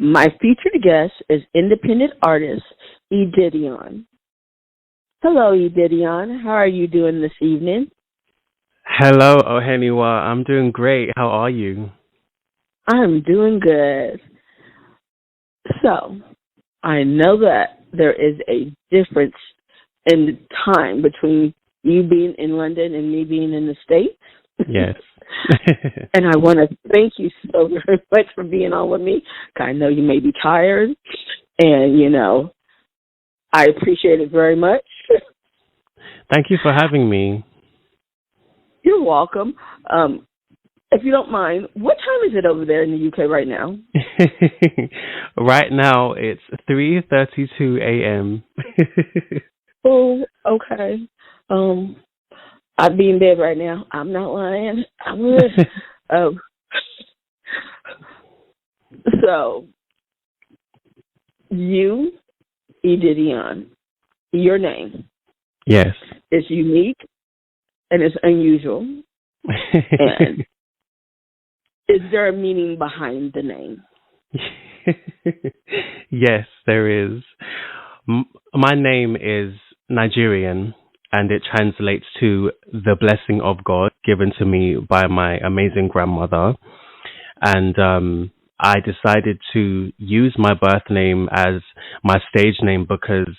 My featured guest is independent artist Edidion. Hello, Edidion. How are you doing this evening? Hello, Oheniwa. I'm doing great. How are you? I'm doing good. So, I know that there is a difference in time between you being in London and me being in the States. Yes. And I want to thank you so very much for being on with me. I know you may be tired, and, I appreciate it very much. Thank you for having me. You're welcome. If you don't mind, what time is it over there in the UK right now? Right now it's 3:32 a.m. Oh, okay. Um, I'd be in bed right now. I'm not lying. I would. Um, so, you, Edidion, your name Yes. is unique and it's unusual. And is there a meaning behind the name? Yes, there is. My name is Nigerian, and it translates to the blessing of God given to me by my amazing grandmother. And I decided to use my birth name as my stage name because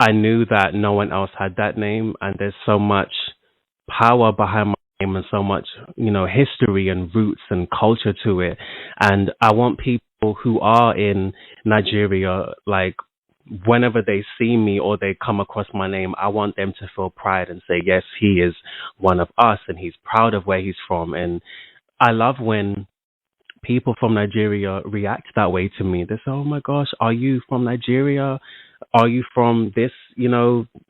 I knew that no one else had that name, and there's so much power behind my name and so much, history and roots and culture to it. And I want people who are in Nigeria, like, whenever they see me or they come across my name, I want them to feel pride and say, yes, he is one of us and he's proud of where he's from. And I love when people from Nigeria react that way to me. They say, "Oh my gosh, are you from Nigeria? Are you from this,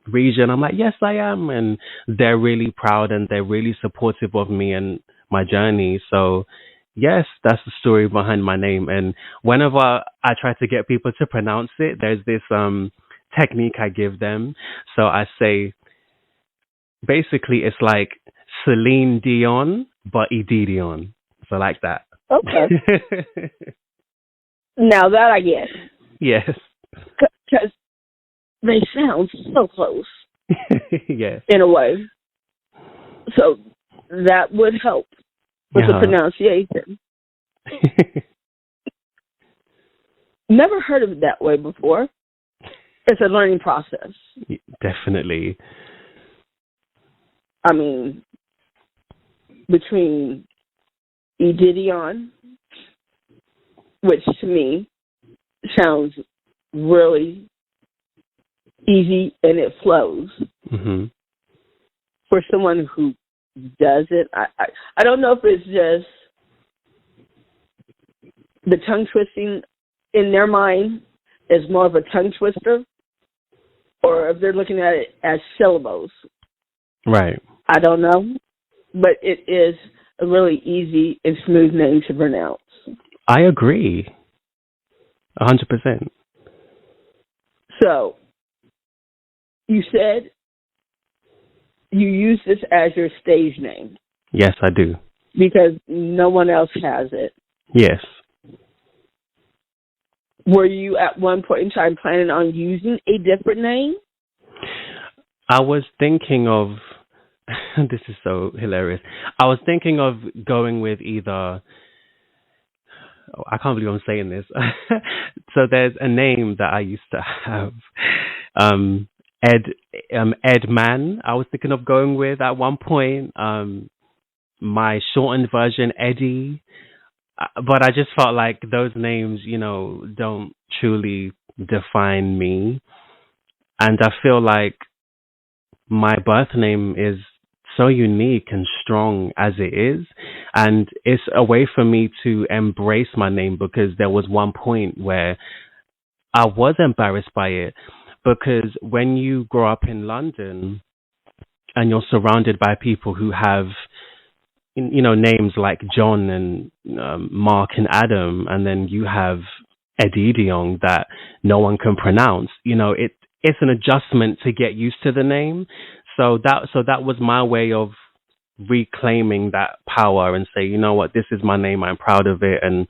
region?" I'm like, "Yes, I am." And they're really proud and they're really supportive of me and my journey. So, yes, that's the story behind my name. And whenever I try to get people to pronounce it, there's this technique I give them. So I say, basically, it's like Celine Dion, but Edidion. So like that. Okay. Now that I get, Yes. because they sound so close Yes. in a way. So that would help with the Yeah. pronunciation. Never heard of it that way before. It's a learning process. Definitely. I mean, between Edidion, which to me sounds really easy and it flows. Hmm. For someone who does it, I don't know if it's just the tongue twisting in their mind is more of a tongue twister, or if they're looking at it as syllables. Right. I don't know, but it is a really easy and smooth name to pronounce. I agree. 100%. So, you said you use this as your stage name Yes, I do. because no one else has it. Yes. Were you at one point in time planning on using a different name? I was thinking of, this is so hilarious. I was thinking of going with either, oh, I can't believe I'm saying this. So there's a name that I used to have, um, Ed Man. I was thinking of going with at one point, my shortened version, Eddie. But I just felt like those names, don't truly define me. And I feel like my birth name is so unique and strong as it is. And it's a way for me to embrace my name because there was one point where I was embarrassed by it. Because when you grow up in London and you're surrounded by people who have names like John and Mark and Adam, and then you have Edidion that no one can pronounce. It's an adjustment to get used to the name. So that was my way of reclaiming that power and say, you know what, this is my name. I'm proud of it, and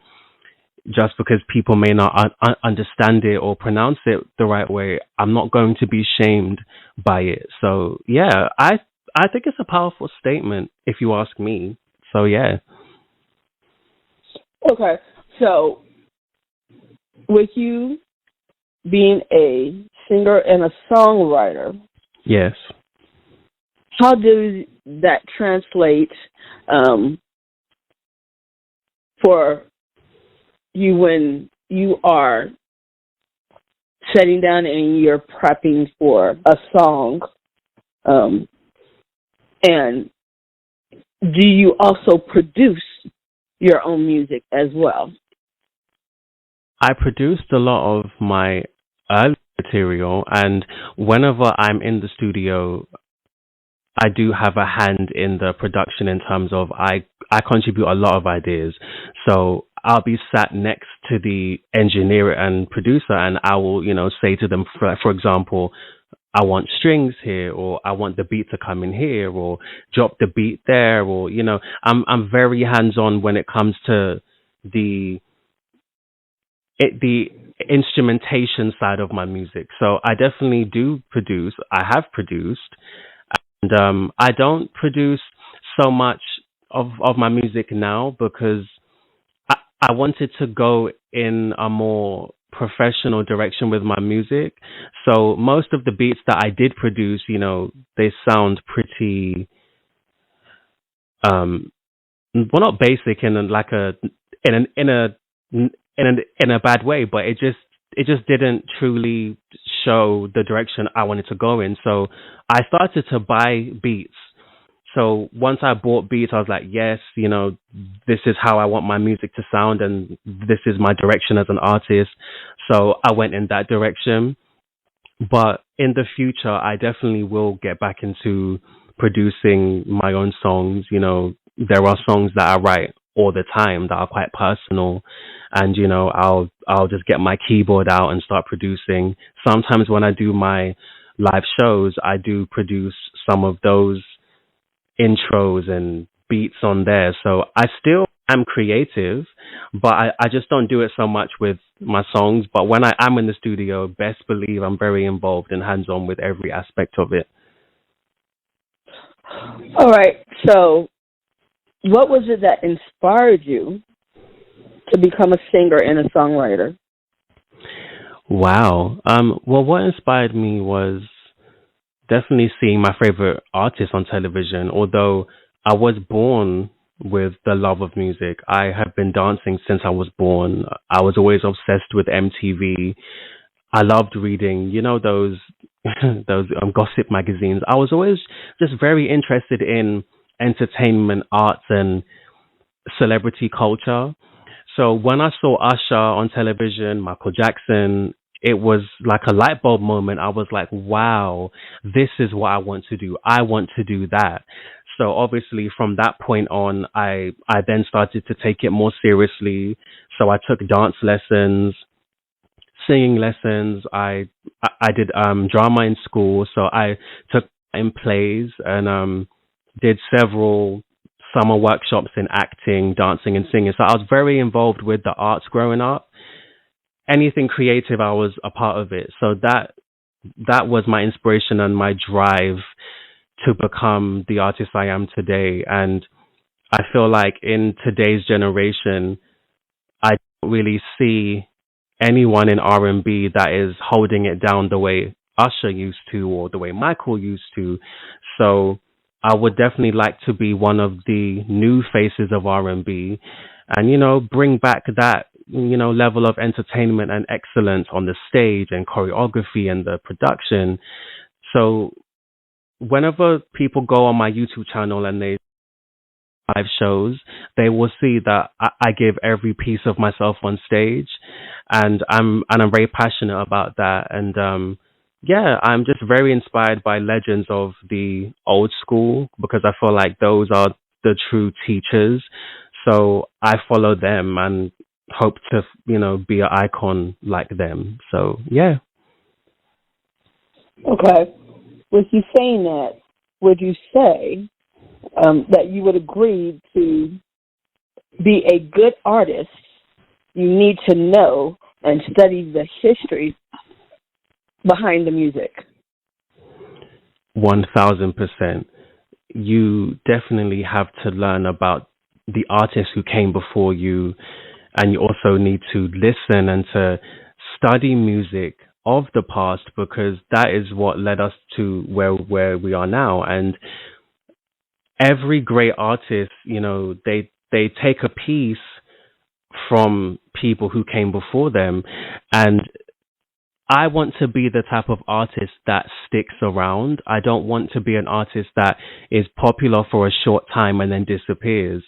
just because people may not understand it or pronounce it the right way, I'm not going to be shamed by it. So yeah, I think it's a powerful statement if you ask me. So yeah. Okay, so with you being a singer and a songwriter, Yes. how does that translate for you when you are sitting down and you're prepping for a song? And do you also produce your own music as well? I produced a lot of my early material, and whenever I'm in the studio, I do have a hand in the production in terms of I contribute a lot of ideas. So I'll be sat next to the engineer and producer, and I will, say to them, for example, I want strings here, or I want the beat to come in here, or drop the beat there, or I'm very hands on when it comes to the the instrumentation side of my music. So I definitely do produce. I have produced, and I don't produce so much of my music now because I wanted to go in a more professional direction with my music. So most of the beats that I did produce, they sound pretty well, not basic in like a in an in a bad way, but it just didn't truly show the direction I wanted to go in. So I started to buy beats. So once I bought beats, I was like, yes, this is how I want my music to sound, and this is my direction as an artist. So I went in that direction. But in the future, I definitely will get back into producing my own songs. There are songs that I write all the time that are quite personal, and I'll just get my keyboard out and start producing. Sometimes when I do my live shows, I do produce some of those intros and beats on there. So I still am creative, but I just don't do it so much with my songs. But when I am in the studio, best believe I'm very involved and hands on with every aspect of it. All right. So, what was it that inspired you to become a singer and a songwriter? Wow. Well, what inspired me was definitely seeing my favorite artists on television. Although I was born with the love of music, I have been dancing since I was born. I was always obsessed with MTV. I loved reading, those those gossip magazines. I was always just very interested in entertainment, arts, and celebrity culture. So when I saw Usher on television, Michael Jackson, it was like a light bulb moment. I was like, wow, this is what I want to do. I want to do that. So obviously from that point on, I then started to take it more seriously. So I took dance lessons, singing lessons. I did drama in school. So I took in plays and did several summer workshops in acting, dancing, and singing. So I was very involved with the arts growing up. Anything creative, I was a part of it. So that was my inspiration and my drive to become the artist I am today. And I feel like in today's generation, I don't really see anyone in R&B that is holding it down the way Usher used to or the way Michael used to. So I would definitely like to be one of the new faces of R&B and, bring back that, level of entertainment and excellence on the stage and choreography and the production. So whenever people go on my YouTube channel and they live shows, they will see that I give every piece of myself on stage, and I'm very passionate about that. And yeah, I'm just very inspired by legends of the old school because I feel like those are the true teachers. So I follow them and hope to be an icon like them. So yeah. Okay. With you saying that, would you say that you would agree to be a good artist you need to know and study the history behind the music. 1000%. You definitely have to learn about the artists who came before you, and you also need to listen and to study music of the past, because that is what led us to where we are now. And every great artist, they take a piece from people who came before them. And I want to be the type of artist that sticks around. I don't want to be an artist that is popular for a short time and then disappears.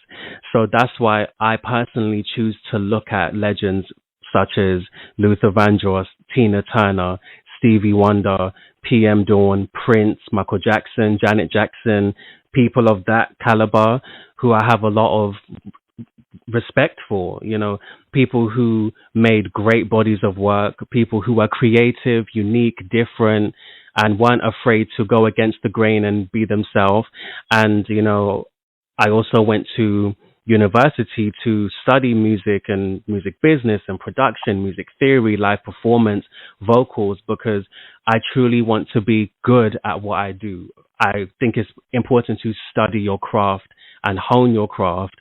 So that's why I personally choose to look at legends such as Luther Vandross, Tina Turner, Stevie Wonder, PM Dawn, Prince, Michael Jackson, Janet Jackson, people of that caliber who I have a lot of respect for, people who made great bodies of work, people who are creative, unique, different, and weren't afraid to go against the grain and be themselves. And, I also went to university to study music and music business and production, music theory, live performance, vocals, because I truly want to be good at what I do. I think it's important to study your craft and hone your craft.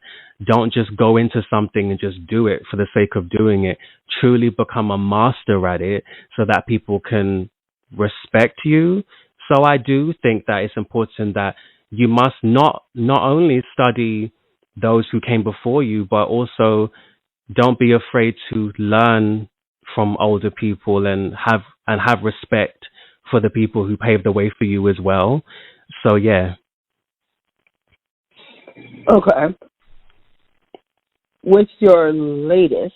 Don't just go into something and just do it for the sake of doing it. Truly become a master at it so that people can respect you. So I do think that it's important that you must not only study those who came before you, but also don't be afraid to learn from older people and have respect for the people who paved the way for you as well. So yeah. Okay. With your newest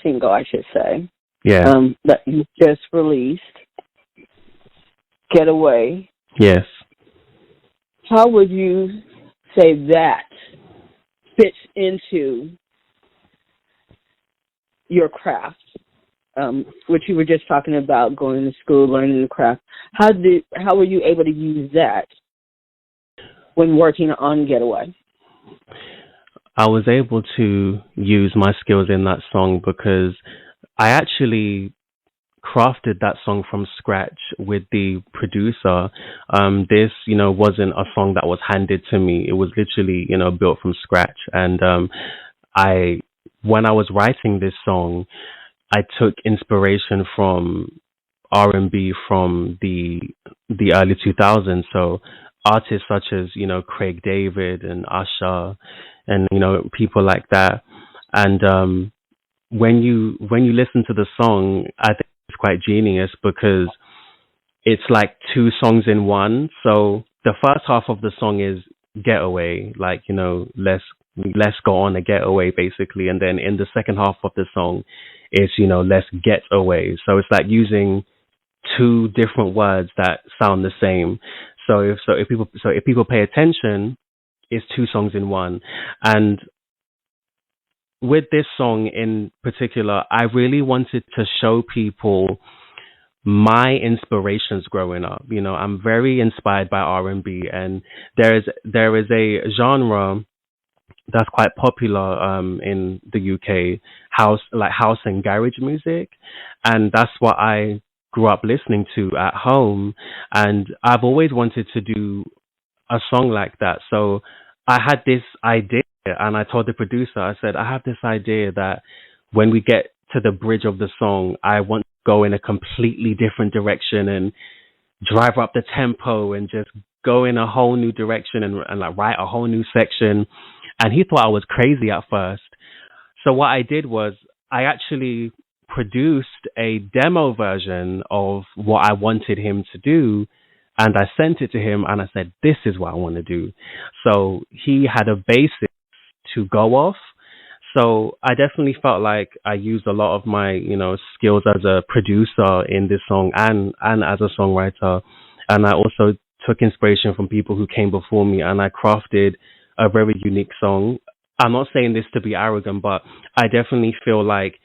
single, I should say, that you just released, Getaway. Yes. How would you say that fits into your craft, which you were just talking about, going to school, learning the craft? How were you able to use that when working on Getaway? I was able to use my skills in that song because I actually crafted that song from scratch with the producer. This, wasn't a song that was handed to me. It was literally, built from scratch. And when I was writing this song, I took inspiration from R&B from the early 2000s. So artists such as, Craig David and Usher and, people like that. And when you listen to the song, I think it's quite genius because it's like two songs in one. So the first half of the song is getaway, like, let's go on a getaway basically. And then in the second half of the song, it's, let's get away. So it's like using two different words that sound the same. So if people pay attention, it's two songs in one. And with this song in particular, I really wanted to show people my inspirations growing up. I'm very inspired by R&B, and there is a genre that's quite popular in the UK, house and garage music, and that's what I grew up listening to at home, and I've always wanted to do a song like that. So I had this idea, and I told the producer, I said, I have this idea that when we get to the bridge of the song, I want to go in a completely different direction and drive up the tempo and just go in a whole new direction and like write a whole new section. And he thought I was crazy at first. So what I did was I actually produced a demo version of what I wanted him to do. And I sent it to him and I said, this is what I want to do. So he had a basis to go off. So I definitely felt like I used a lot of my, skills as a producer in this song and as a songwriter. And I also took inspiration from people who came before me, and I crafted a very unique song. I'm not saying this to be arrogant, but I definitely feel like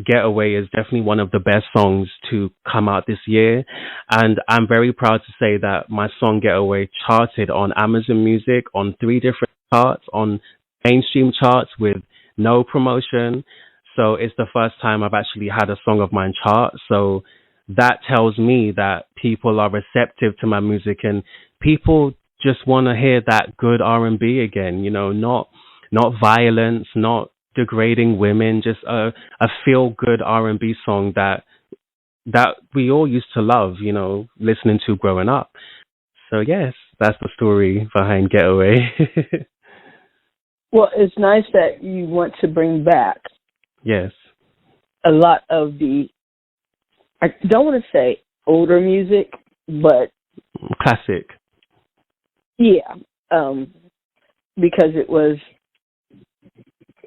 Getaway is definitely one of the best songs to come out this year. And I'm very proud to say that my song Getaway charted on Amazon Music on 3 different charts, on mainstream charts with no promotion. So it's the first time I've actually had a song of mine chart. So that tells me that people are receptive to my music, and people just want to hear that good R&B again, not violence, not degrading women, just a feel good R&B song that we all used to love, listening to growing up. So yes, that's the story behind Getaway. Well, it's nice that you want to bring back Yes. a lot of I don't want to say older music, but Classic. yeah, because it was,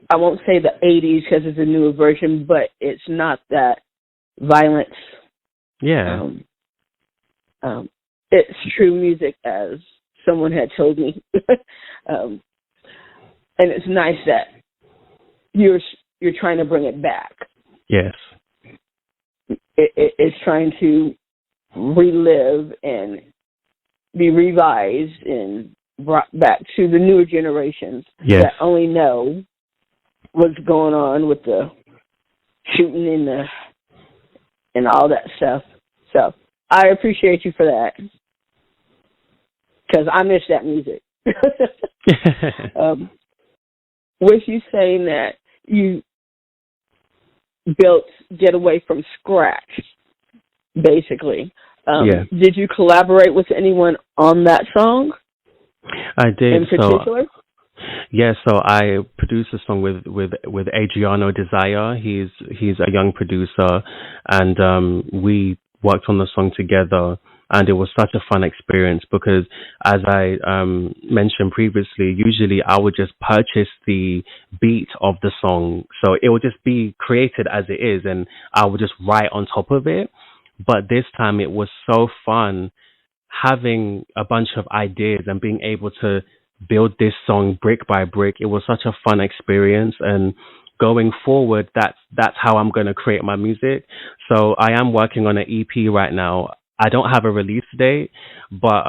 I won't say the 80s because it's a newer version, but it's not that violence. Yeah. It's true music, as someone had told me. And it's nice that you're trying to bring it back. Yes. It's trying to relive and be revised and brought back to the newer generations Yes. that only know what's going on with the shooting and all that stuff. So I appreciate you for that, because I miss that music. With you saying that you built Getaway from scratch, basically, Yeah. did you collaborate with anyone on that song I did. in particular? So I produced a song with Adriano Desire. He's a young producer, and we worked on the song together, and it was such a fun experience because, as I mentioned previously, usually I would just purchase the beat of the song, so it would just be created as it is, and I would just write on top of it. But this time it was so fun having a bunch of ideas and being able to build this song brick by brick. It was such a fun experience, and going forward, that's how I'm going to create my music. So I am working on an EP right now. I don't have a release date, but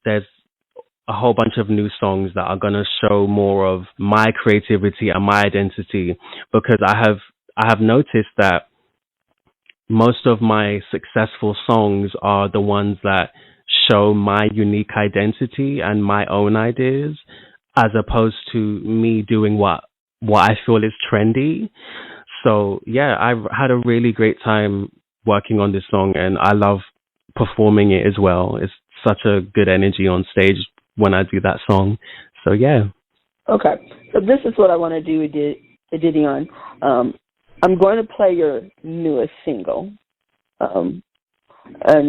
there's a whole bunch of new songs that are going to show more of my creativity and my identity, because I have noticed that most of my successful songs are the ones that show my unique identity and my own ideas, as opposed to me doing what I feel is trendy. So yeah, I've had a really great time working on this song, and I love performing it as well. It's such a good energy on stage when I do that song. So yeah. Okay, so this is what I want to do, Edidion. I'm going to play your newest single, and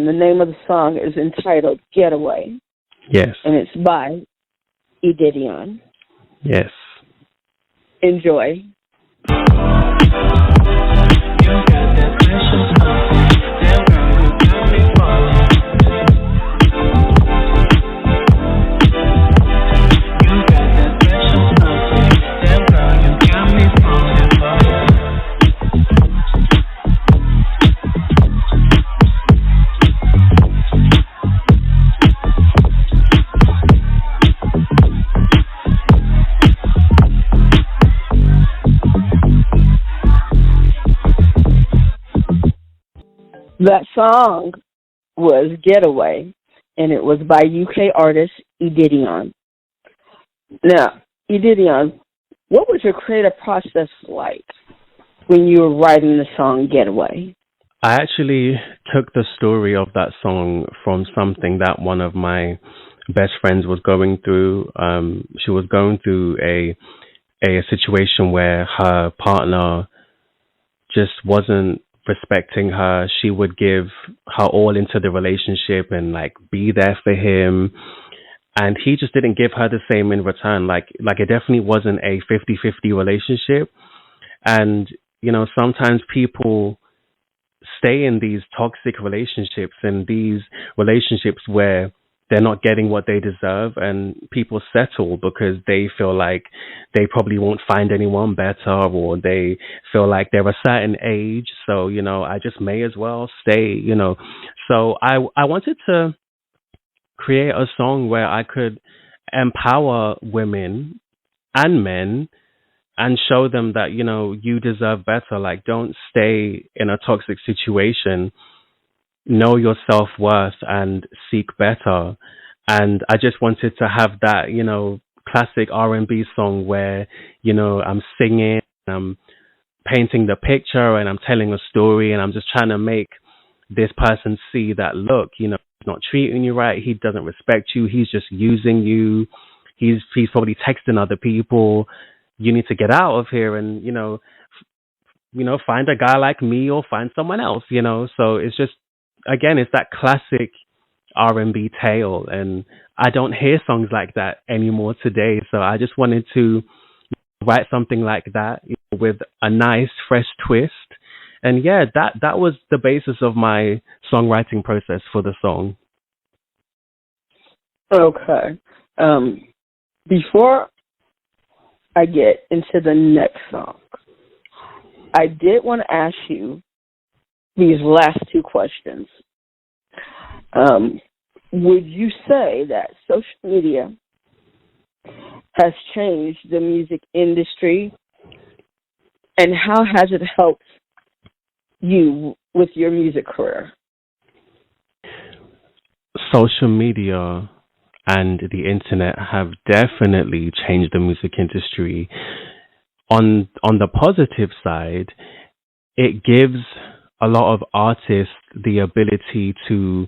the name of the song is entitled Getaway. Yes. And it's by Edidion. Yes. Enjoy. That song was Getaway, and it was by UK artist Edidion. Now, Edidion, what was your creative process like when you were writing the song Getaway? I actually took the story of that song from something that one of my best friends was going through. She was going through a situation where her partner just wasn't respecting her. She would give her all into the relationship and like be there for him, and he just didn't give her the same in return. Like it definitely wasn't a 50-50 relationship. And sometimes people stay in these toxic relationships and these relationships where they're not getting what they deserve, and people settle because they feel like they probably won't find anyone better, or they feel like they're a certain age, so I just may as well stay. So I wanted to create a song where I could empower women and men and show them that, you deserve better. Like, don't stay in a toxic situation. Know your self-worth and seek better. And I just wanted to have that, classic R&B song where, I'm singing, I'm painting the picture, and I'm telling a story, and I'm just trying to make this person see that, look, he's not treating you right. He doesn't respect you. He's just using you. He's probably texting other people. You need to get out of here and, find a guy like me or find someone else, So it's just, again, it's that classic R&B tale. And I don't hear songs like that anymore today. So I just wanted to write something like that, with a nice, fresh twist. And yeah, that was the basis of my songwriting process for the song. Okay. Before I get into the next song, I did want to ask you these last two questions. Would you say that social media has changed the music industry, and how has it helped you with your music career? Social media and the internet have definitely changed the music industry. On the positive side, it gives a lot of artists the ability to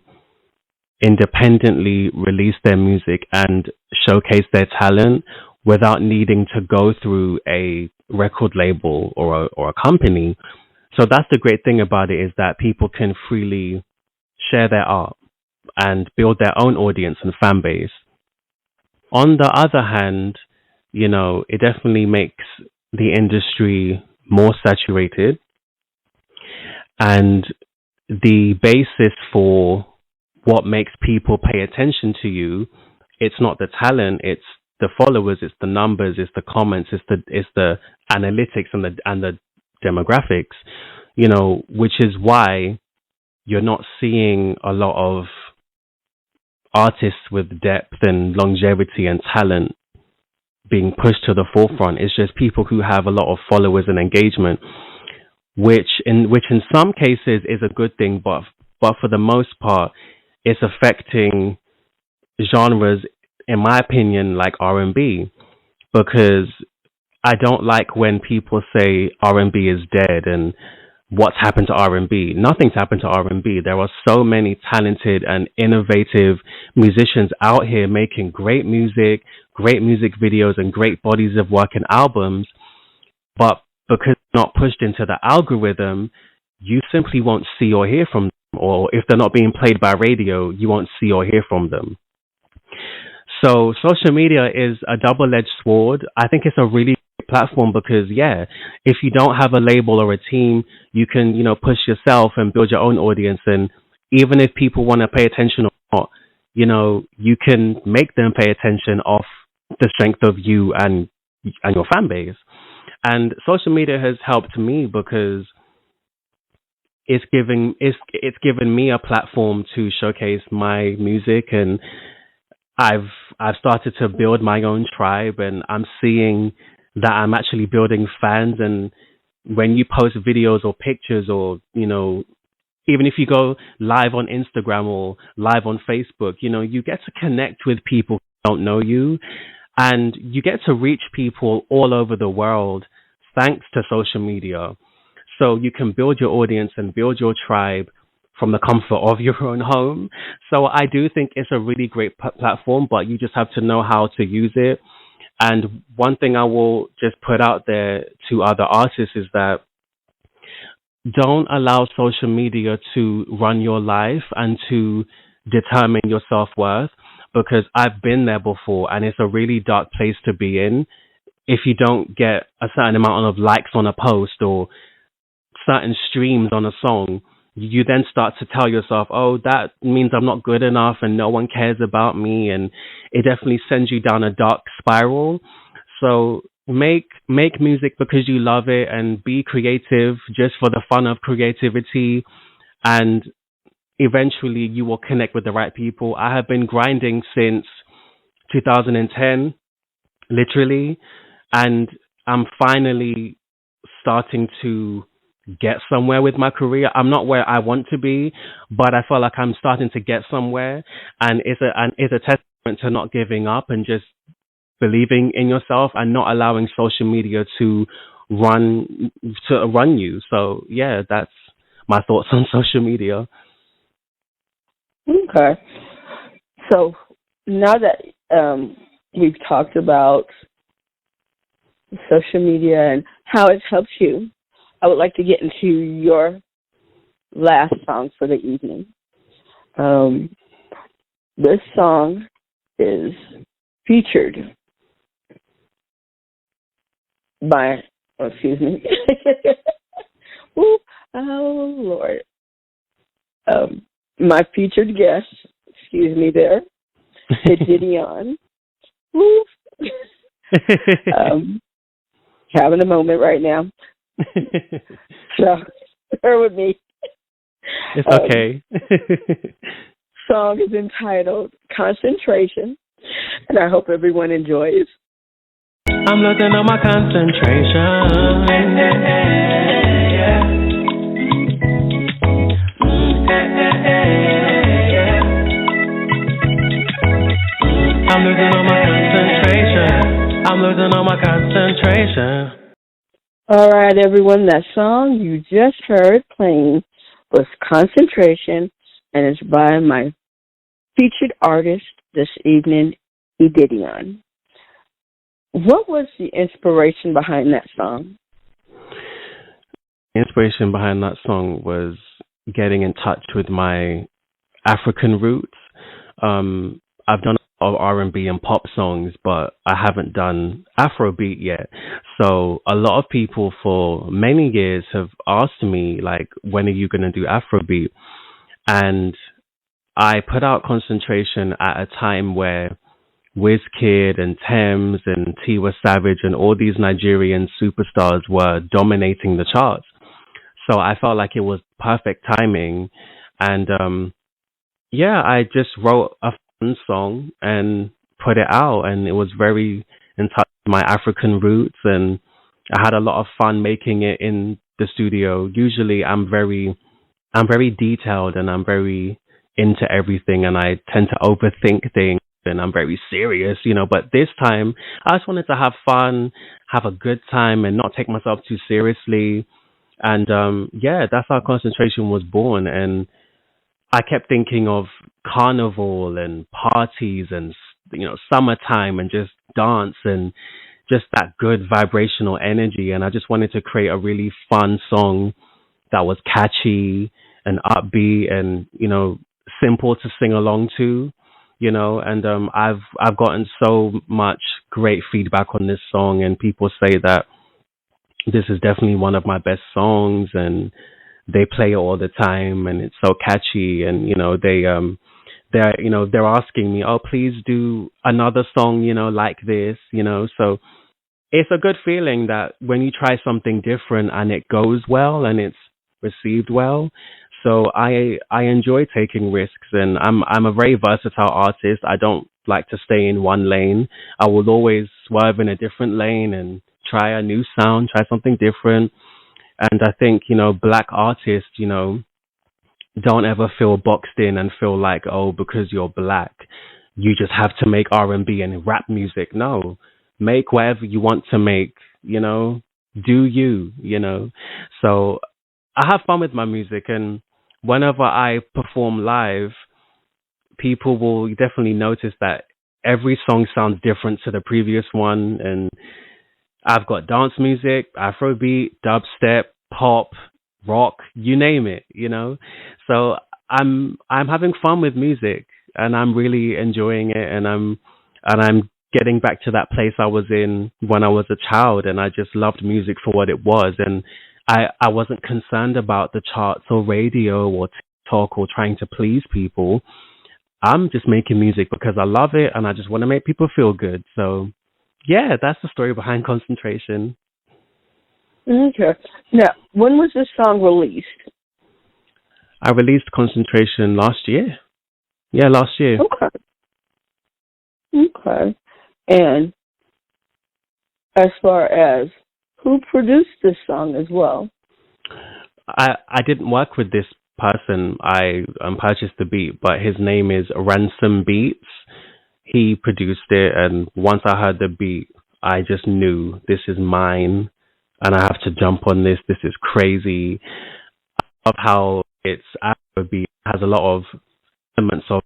independently release their music and showcase their talent without needing to go through a record label or a company. So that's the great thing about it, is that people can freely share their art and build their own audience and fan base. On the other hand, it definitely makes the industry more saturated, and the basis for what makes people pay attention to you, it's not the talent, it's the followers, it's the numbers, it's the comments, it's the analytics and the demographics, which is why you're not seeing a lot of artists with depth and longevity and talent being pushed to the forefront. It's just people who have a lot of followers and engagement, which in some cases is a good thing, but for the most part, it's affecting genres, in my opinion, like R&B, because I don't like when people say R&B is dead and what's happened to R&B. Nothing's happened to R&B. There are so many talented and innovative musicians out here making great music videos, and great bodies of work and albums. But because it's not pushed into the algorithm, you simply won't see or hear from them. Or if they're not being played by radio, you won't see or hear from them. So social media is a double-edged sword. I think it's a really great platform because, if you don't have a label or a team, you can, push yourself and build your own audience. And even if people want to pay attention or not, you can make them pay attention off the strength of you and your fan base. And social media has helped me because it's given me a platform to showcase my music, and I've started to build my own tribe, and I'm seeing that I'm actually building fans. And when you post videos or pictures, or even if you go live on Instagram or live on Facebook, you get to connect with people who don't know you, and you get to reach people all over the world thanks to social media. So you can build your audience and build your tribe from the comfort of your own home. So I do think it's a really great platform, but you just have to know how to use it. And one thing I will just put out there to other artists is that don't allow social media to run your life and to determine your self-worth, because I've been there before, and it's a really dark place to be in. If you don't get a certain amount of likes on a post or certain streams on a song, you then start to tell yourself, oh, that means I'm not good enough and no one cares about me. And it definitely sends you down a dark spiral. So make music because you love it, and be creative just for the fun of creativity. And eventually you will connect with the right people. I have been grinding since 2010, literally. And I'm finally starting to get somewhere with my career. I'm not where I want to be, but I feel like I'm starting to get somewhere, and it's a testament to not giving up and just believing in yourself and not allowing social media run to run you. So yeah, that's my thoughts on social media. Okay. So now that we've talked about social media and how it helps you, I would like to get into your last song for the evening. This song is featured by, oh, excuse me. Ooh, oh, Lord. My featured guest, excuse me there, Edidion. Woo. Having a moment right now. So, bear with me. It's okay. Song is entitled Concentration, and I hope everyone enjoys. I'm losing all my concentration. I'm losing all my concentration. I'm losing all my concentration. All right, everyone, that song you just heard playing was Concentration, and it's by my featured artist this evening, Edidion. What was the inspiration behind that song? The inspiration behind that song was getting in touch with my African roots. I've done a lot of R&B and pop songs, but I haven't done Afrobeat yet. So a lot of people for many years have asked me, like, when are you going to do Afrobeat? And I put out Concentration at a time where Wizkid and Thames and Tiwa Savage and all these Nigerian superstars were dominating the charts. So I felt like it was perfect timing. And yeah, I just wrote a fun song and put it out, and it was very in touch with my African roots, and I had a lot of fun making it in the studio. Usually I'm very detailed and I'm very into everything, and I tend to overthink things, and I'm very serious, but this time I just wanted to have fun, have a good time, and not take myself too seriously. And yeah, that's how Concentration was born. And I kept thinking of carnival and parties and summertime and just dance and just that good vibrational energy. And I just wanted to create a really fun song that was catchy and upbeat and simple to sing along to. And I've gotten so much great feedback on this song, and people say that this is definitely one of my best songs, and they play it all the time, and it's so catchy. And they're asking me, oh, please do another song like this. So it's a good feeling that when you try something different and it goes well and it's received well. So I enjoy taking risks, and I'm a very versatile artist. I don't like to stay in one lane. I will always swerve in a different lane and try a new sound, try something different. And I think, black artists, don't ever feel boxed in and feel like, oh, because you're black, you just have to make R&B and rap music. No, make whatever you want to make, do you. So I have fun with my music, and whenever I perform live, people will definitely notice that every song sounds different to the previous one. And I've got dance music, Afrobeat, dubstep, pop, rock, you name it. So I'm having fun with music, and I'm really enjoying it, and I'm getting back to that place I was in when I was a child, and I just loved music for what it was. And I wasn't concerned about the charts or radio or TikTok or trying to please people. I'm just making music because I love it, and I just want to make people feel good. So yeah, that's the story behind Concentration. Okay. Now, when was this song released? I released Concentration last year. Yeah, last year. Okay. And as far as who produced this song as well. I didn't work with this person. I purchased the beat, but his name is Ransom Beats. He produced it, and once I heard the beat, I just knew this is mine, and I have to jump on this. This is crazy. Of how it's Afrobeat, has a lot of elements of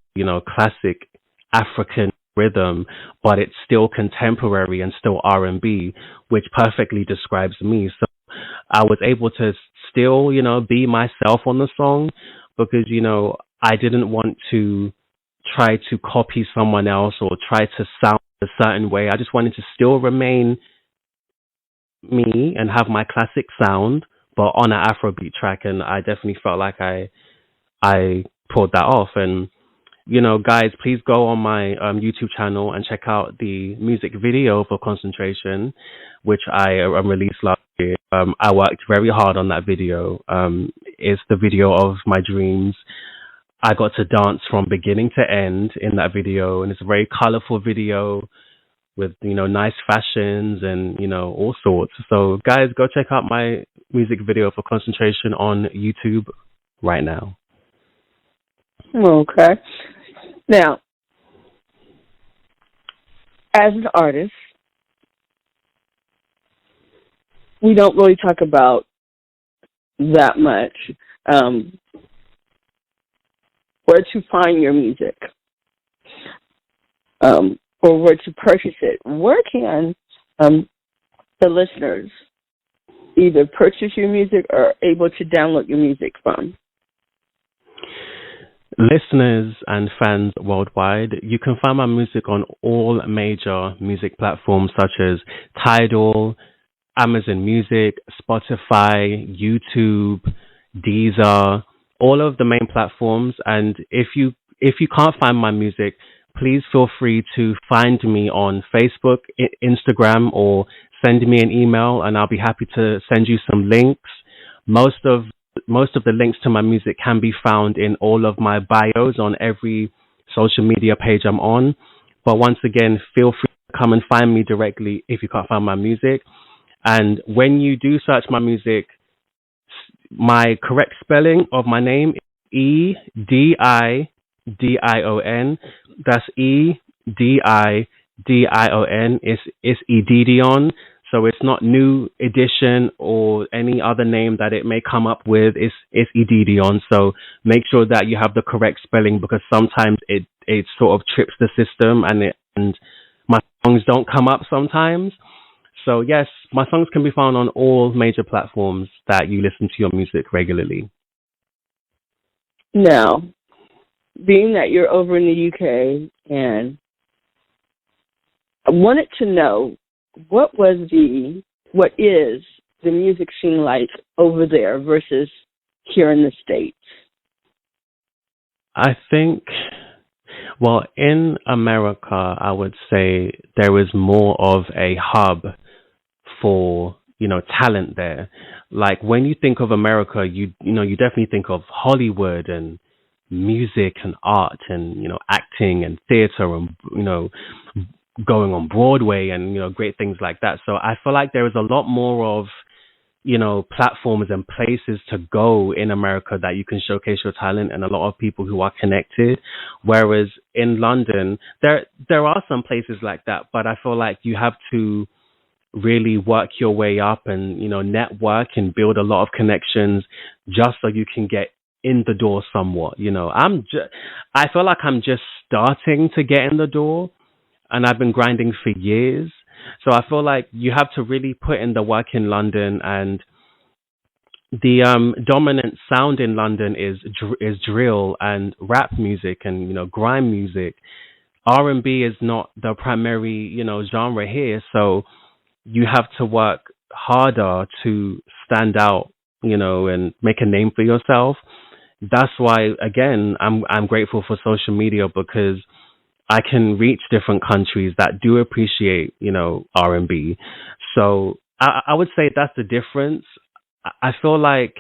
classic African rhythm, but it's still contemporary and still R&B, which perfectly describes me. So I was able to still be myself on the song, because I didn't want to try to copy someone else or try to sound a certain way. I just wanted to still remain me and have my classic sound, but on an Afrobeat track. And I definitely felt like I pulled that off. And guys, please go on my YouTube channel and check out the music video for Concentration, which I released last year. I worked very hard on that video. It's the video of my dreams. I got to dance from beginning to end in that video, and it's a very colorful video with nice fashions and all sorts. So guys, go check out my music video for Concentration on YouTube right now. Okay. Now, as an artist, we don't really talk about that much where to find your music, or where to purchase it. Where can the listeners either purchase your music or able to download your music from? Listeners and fans worldwide, you can find my music on all major music platforms such as Tidal, Amazon Music, Spotify, YouTube, Deezer, all of the main platforms. And if you can't find my music, please feel free to find me on Facebook, Instagram, or send me an email, and I'll be happy to send you some links. Most of the links to my music can be found in all of my bios on every social media page I'm on. But once again, feel free to come and find me directly if you can't find my music. And when you do search my music, my correct spelling of my name is Edidion. That's Edidion. It's Edidion. So it's not New Edition or any other name that it may come up with. It's Edidion. So make sure that you have the correct spelling, because sometimes it sort of trips the system, and my songs don't come up sometimes. So yes, my songs can be found on all major platforms that you listen to your music regularly. Now, being that you're over in the UK, and I wanted to know what is the music scene like over there versus here in the States? I think, well, in America, I would say there is more of a hub for talent there. Like when you think of America, you definitely think of Hollywood and music and art and acting and theater and going on Broadway and great things like that. So I feel like there is a lot more of platforms and places to go in America that you can showcase your talent, and a lot of people who are connected. Whereas in London, there are some places like that, but I feel like you have to really work your way up and network and build a lot of connections just so you can get in the door somewhat. I feel like I'm just starting to get in the door, and I've been grinding for years. So I feel like you have to really put in the work in London, and the dominant sound in London is drill and rap music and grime music. R&B is not the primary genre here, so you have to work harder to stand out, and make a name for yourself. That's why, again, I'm grateful for social media, because I can reach different countries that do appreciate, R&B. So I would say that's the difference. I feel like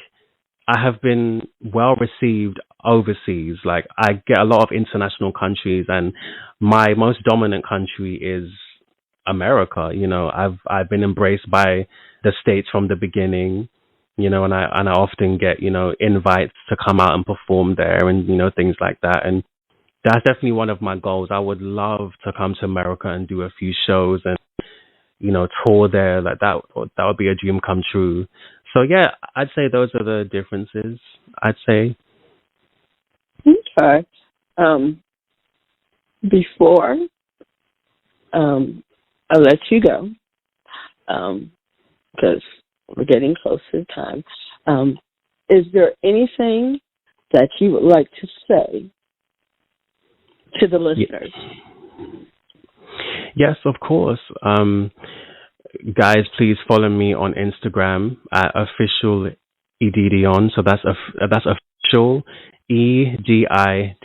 I have been well received overseas. Like I get a lot of international countries, and my most dominant country is America. I've been embraced by the States from the beginning. And I often get invites to come out and perform there, and things like that. And that's definitely one of my goals. I would love to come to America and do a few shows and tour there. Like that would be a dream come true. So yeah, I'd say those are the differences. I'd say. Okay. Before I let you go, because we're getting close to time, is there anything that you would like to say to the listeners? Yes, of course. Guys, please follow me on Instagram at official Edidion. So that's official Edidion.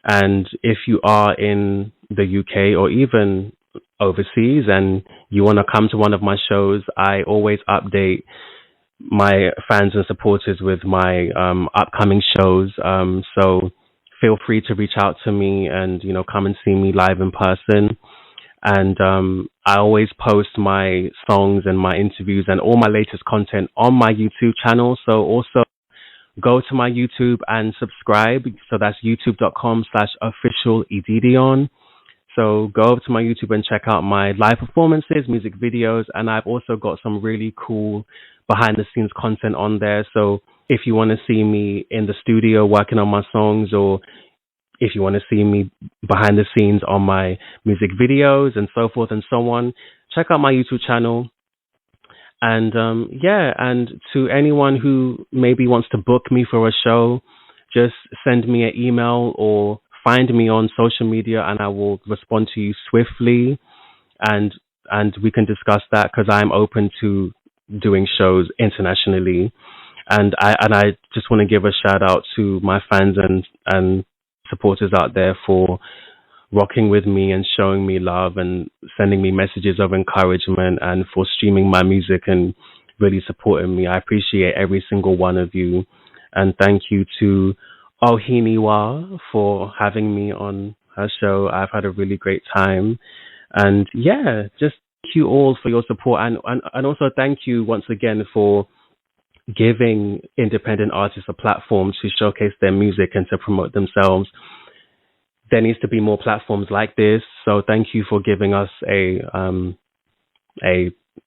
And if you are in the UK or even overseas and you want to come to one of my shows, I always update my fans and supporters with my upcoming shows. So feel free to reach out to me and come and see me live in person. And I always post my songs and my interviews and all my latest content on my YouTube channel. So also go to my YouTube and subscribe. So that's youtube.com/official Edidion. So go over to my YouTube and check out my live performances, music videos, and I've also got some really cool behind the scenes content on there. So if you want to see me in the studio working on my songs, or if you want to see me behind the scenes on my music videos and so forth and so on, check out my YouTube channel. And and to anyone who maybe wants to book me for a show, just send me an email or find me on social media and I will respond to you swiftly, and we can discuss that, because I'm open to doing shows internationally. And I just want to give a shout out to my fans and supporters out there for rocking with me and showing me love and sending me messages of encouragement, and for streaming my music and really supporting me. I appreciate every single one of you. And thank you to Ohiniwa for having me on her show. I've had a really great time. And yeah, just thank you all for your support. And also thank you once again for giving independent artists a platform to showcase their music and to promote themselves. There needs to be more platforms like this. So thank you for giving us a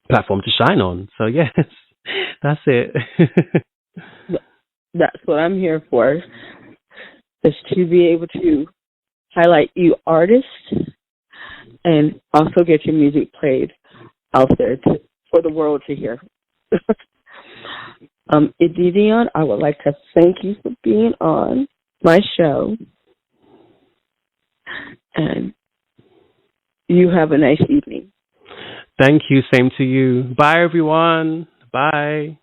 platform to shine on. So yes, that's it. That's what I'm here for, is to be able to highlight you artists and also get your music played out there for the world to hear. Edidion, I would like to thank you for being on my show. And you have a nice evening. Thank you. Same to you. Bye, everyone. Bye.